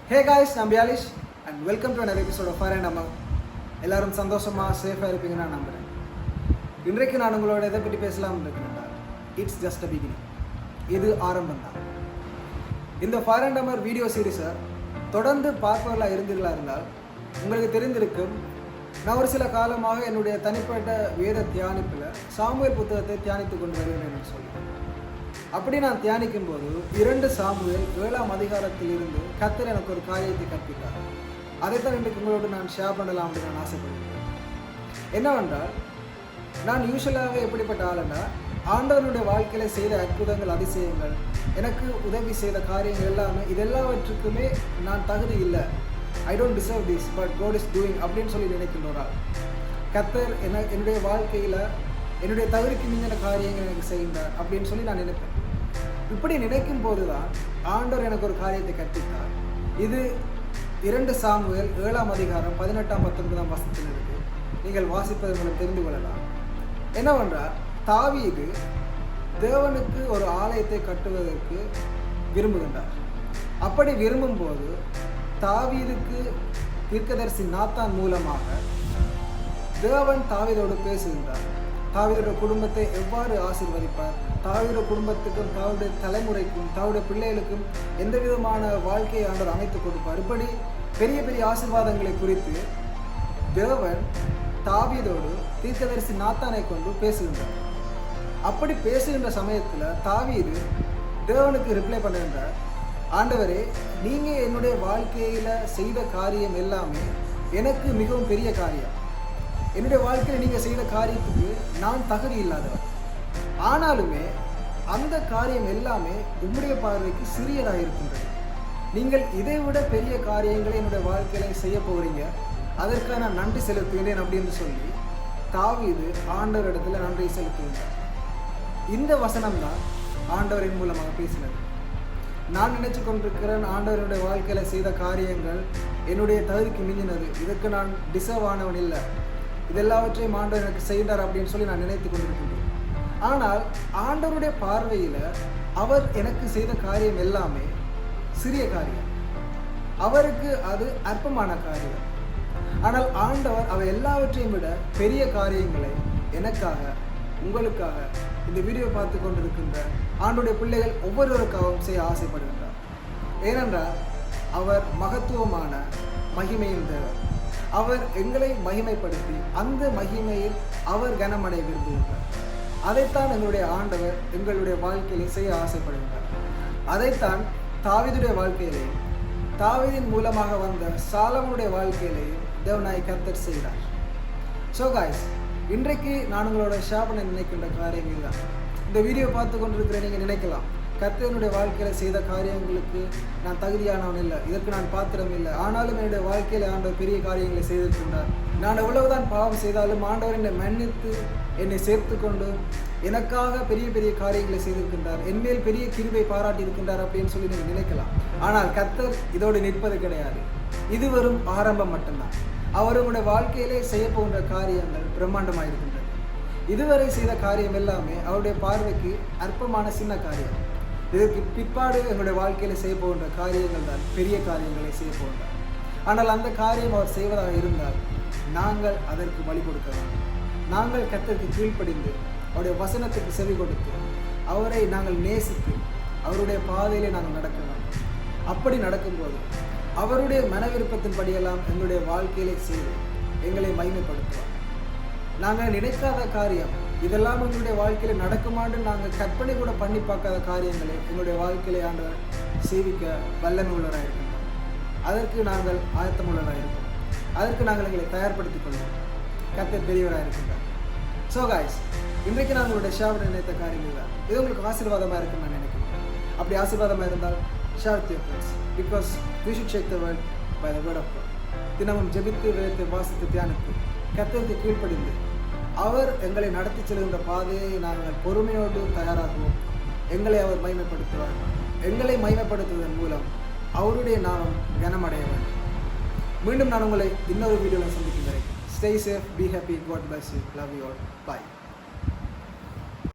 Hey guys, I'm Bialish and welcome to another episode of Fire and Among. எல்லாரும் சந்தோஷமா சேஃபாக இருப்பீங்கன்னு நான் நம்புகிறேன். இன்றைக்கு நான் உங்களோட எதை பற்றி பேசலாம் இருக்கிறேன். It's just a beginning. இது ஆரம்பம் தான். இந்த ஃபயர் அண்ட் அமர் வீடியோ சீரீஸை தொடர்ந்து பார்ப்பவர்களாக இருந்தீர்களா இருந்தால் உங்களுக்கு தெரிந்திருக்கும். நான் ஒரு சில காலமாக என்னுடைய தனிப்பட்ட வேத தியானிப்பில் சாமுவேல் புத்தகத்தை தியானித்து கொண்டு வருவேன் என்று சொல்லுவேன். அப்படி நான் தியானிக்கும் போது 2 சாமுவேல் 7ஆம் அதிகாரத்திலிருந்து கர்த்தர் எனக்கு ஒரு காரியத்தை கற்பித்தார். அதைத்தான் இன்றைக்கு உங்களோடு நான் ஷேர் பண்ணலாம் அப்படின்னு நான் ஆசைப்படுகிறேன். என்னவென்றால், நான் யூஸ்வலாகவே எப்படிப்பட்ட ஆளுன்னா, ஆண்டவனுடைய வாழ்க்கையில் செய்த அற்புதங்கள், அதிசயங்கள், எனக்கு உதவி செய்த காரியங்கள் எல்லாமே இதெல்லாவற்றுக்குமே நான் தகுதி இல்லை, I don't deserve this but God is doing அப்படின்னு சொல்லி நினைக்கின்றோரா. கர்த்தர் என்னுடைய வாழ்க்கையில் என்னுடைய தகுதிக்கு மிஞ்சின காரியங்கள் எனக்கு செய்கிறார் அப்படின்னு சொல்லி நான் நினைப்பேன். இப்படி நினைக்கும் போது தான் ஆண்டவர் எனக்கு ஒரு காரியத்தை கற்பித்தார். இது 2 சாமுவேல் 7ஆம் அதிகாரம் 18ஆம் 19ஆம் வசனத்தில் இருக்கு. நீங்கள் வாசிப்பதை மூலம் தெரிந்து கொள்ளலாம். என்னவென்றால், தாவீது தேவனுக்கு ஒரு ஆலயத்தை கட்டுவதற்கு விரும்புகின்றார். அப்படி விரும்பும்போது தாவீதுக்கு தீர்க்கதரிசி நாத்தான் மூலமாக தேவன் தாவீதோடு பேசுகின்றார். தாவீதுடைய குடும்பத்தை எவ்வாறு ஆசீர்வதிப்பார், தாவீதுடைய குடும்பத்துக்கும் தாவீதுடைய தலைமுறைக்கும் தாவீதுடைய பிள்ளைகளுக்கும் எந்த விதமான வாழ்க்கையை ஆண்டவர் அமைத்துக் கொடுப்பார். இப்படி பெரிய பெரிய ஆசீர்வாதங்களை குறித்து தேவன் தாவீதோடு தீர்க்கதரிசி நாத்தானை கொண்டு பேசுகின்றார். அப்படி பேசுகின்ற சமயத்தில் தாவீது தேவனுக்கு ரிப்ளை பண்ணுகின்றார், ஆண்டவரே, நீங்கள் என்னுடைய வாழ்க்கையில் செய்த காரியம் எல்லாமே எனக்கு மிகவும் பெரிய காரியம். என்னுடைய வாழ்க்கையில் நீங்கள் செய்த காரியத்துக்கு நான் தகுதி இல்லாதவர். ஆனாலுமே அந்த காரியம் எல்லாமே உம்முடைய பார்வைக்கு சிறியதாக இருக்கின்றது. நீங்கள் இதை விட பெரிய காரியங்களை என்னுடைய வாழ்க்கையில் செய்ய போகிறீங்க, அதற்காக நான் நன்றி செலுத்துகிறேன் அப்படின்னு சொல்லி தாவீது ஆண்டவரிடத்தில் நன்றி செலுத்துகிறார். இந்த வசனம் தான் ஆண்டவரின் மூலமாக பேசினது. நான் நினைச்சு கொண்டிருக்கிறேன், ஆண்டவருடைய வாழ்க்கையில் செய்த காரியங்கள் என்னுடைய தகுதிக்கு மிஞ்சினது, இதுக்கு நான் டிசர்வ் ஆனவன் இல்லை, இதெல்லாவற்றையும் ஆண்டவர் எனக்கு செய்தார் அப்படின்னு சொல்லி நான் நினைத்து கொண்டிருக்கின்றேன். ஆனால் ஆண்டவருடைய பார்வையில் அவர் எனக்கு செய்த காரியம் எல்லாமே சிறிய காரியம், அவருக்கு அது அற்பமான காரியம். ஆனால் ஆண்டவர் அவர் எல்லாவற்றையும் விட பெரிய காரியங்களை எனக்காக, உங்களுக்காக, இந்த வீடியோ பார்த்து கொண்டிருக்கின்ற ஆண்டவருடைய பிள்ளைகள் ஒவ்வொருவருக்காகவும் செய்ய ஆசைப்படுகின்றார். ஏனென்றால் அவர் மகத்துவமான மகிமையின் தேவர். அவர் எங்களை மகிமைப்படுத்தி அந்த மகிமையில் அவர் கனமடைய விரும்புகின்றார். அதைத்தான் எங்களுடைய ஆண்டவர் எங்களுடைய வாழ்க்கையிலே செய்ய ஆசைப்படுகின்றார். அதைத்தான் தாவீதுடைய வாழ்க்கையிலேயும் தாவீதின் மூலமாக வந்த சாலமோனுடைய வாழ்க்கையிலேயும் தேவனாய் கர்த்தர் செய்கிறார். ஸோ காய்ஸ், இன்றைக்கு நான் உங்களோட ஷேர் பண்ண நினைக்கின்ற காரியங்கள் தான். இந்த வீடியோ பார்த்து கொண்டிருக்கிற நீங்கள் நினைக்கலாம், கர்த்தருடைய வாழ்க்கையில் செய்த காரியங்களுக்கு நான் தகுதியானவன் இல்லை, இதற்கு நான் பாத்திரம் இல்லை, ஆனாலும் என்னுடைய வாழ்க்கையில் ஆண்டவர் பெரிய காரியங்களை செய்திருக்கின்றார். நான் எவ்வளவுதான் பாவம் செய்தாலும் ஆண்டவர் என்னை மன்னித்து என்னை சேர்த்து கொண்டு எனக்காக பெரிய பெரிய காரியங்களை செய்திருக்கின்றார், என்மேல் பெரிய கிருபை பாராட்டி இருக்கின்றார் அப்படின்னு சொல்லி நீங்கள் நினைக்கலாம். ஆனால் கர்த்தர் இதோடு நிற்பது கிடையாது. இது வெறும் ஆரம்பம் மட்டும்தான். அவர் உங்களுடைய வாழ்க்கையிலே செய்ய போகின்ற காரியங்கள் பிரம்மாண்டமாக இருக்கின்றது. இதுவரை செய்த காரியம் எல்லாமே அவருடைய பார்வைக்கு அற்பமான சின்ன காரியம். இதற்கு பிற்பாடு எங்களுடைய வாழ்க்கையில் செய்ய போகின்ற காரியங்கள் தான் பெரிய காரியங்களை செய்ய போகின்றார். ஆனால் அந்த காரியம் அவர் செய்வதாக இருந்தால் நாங்கள் அதற்கு வழி கொடுக்க வேண்டும். நாங்கள் கர்த்தருக்கு கீழ்ப்படிந்து அவருடைய வசனத்துக்கு செவி கொடுத்து அவரை நாங்கள் நேசித்து அவருடைய பாதையிலே நாங்கள் நடக்க வேண்டும். அப்படி நடக்கும்போது அவருடைய மன விருப்பத்தின்படியெல்லாம் எங்களுடைய வாழ்க்கையிலே செய்து எங்களை மகிமைப்படுத்துவார். நாங்கள் நினைக்காத காரியம் இதெல்லாம் எங்களுடைய வாழ்க்கையில் நடக்குமான்னு நாங்கள் கற்பனை கூட பண்ணி பார்க்காத காரியங்களை எங்களுடைய வாழ்க்கையிலே ஆண்டவர் சேவிக்க வல்லமை உள்ளவராக இருக்கின்றோம். அதற்கு நாங்கள் ஆயத்தமுள்ளவராக இருக்கோம். அதற்கு நாங்கள் எங்களை தயார்படுத்திக் கொள்வோம். கர்த்தர் பெரியவராக இருக்கின்றார். ஸோ காய்ஸ், இன்றைக்கு நான் உங்களுடைய ஷேர் நினைத்த காரியங்கள் தான். இது உங்களுக்கு ஆசீர்வாதமாக இருக்குன்னு நான் நினைக்கிறேன். அப்படி ஆசீர்வாதமாக இருந்தால் share with your friends, because we should shake the world by the word of God. தினமும் ஜெபித்து வேதத்தை வாசித்து தியானித்து கர்த்தருக்கு கீழ்ப்படிந்து அவர் எங்களை நடத்தி செல்கின்ற பாதையை நாங்கள் பொறுமையோடு தயாராகுவோம். எங்களை அவர் மகிமைப்படுத்துவார். எங்களை மகிமைப்படுத்துவதன் மூலம் அவருடைய நாமம் கனமடைய வேண்டும். மீண்டும் நான் உங்களை இன்னொரு வீடியோவில் சந்திக்கும் வரை stay safe, be happy, God bless you, love you all, bye.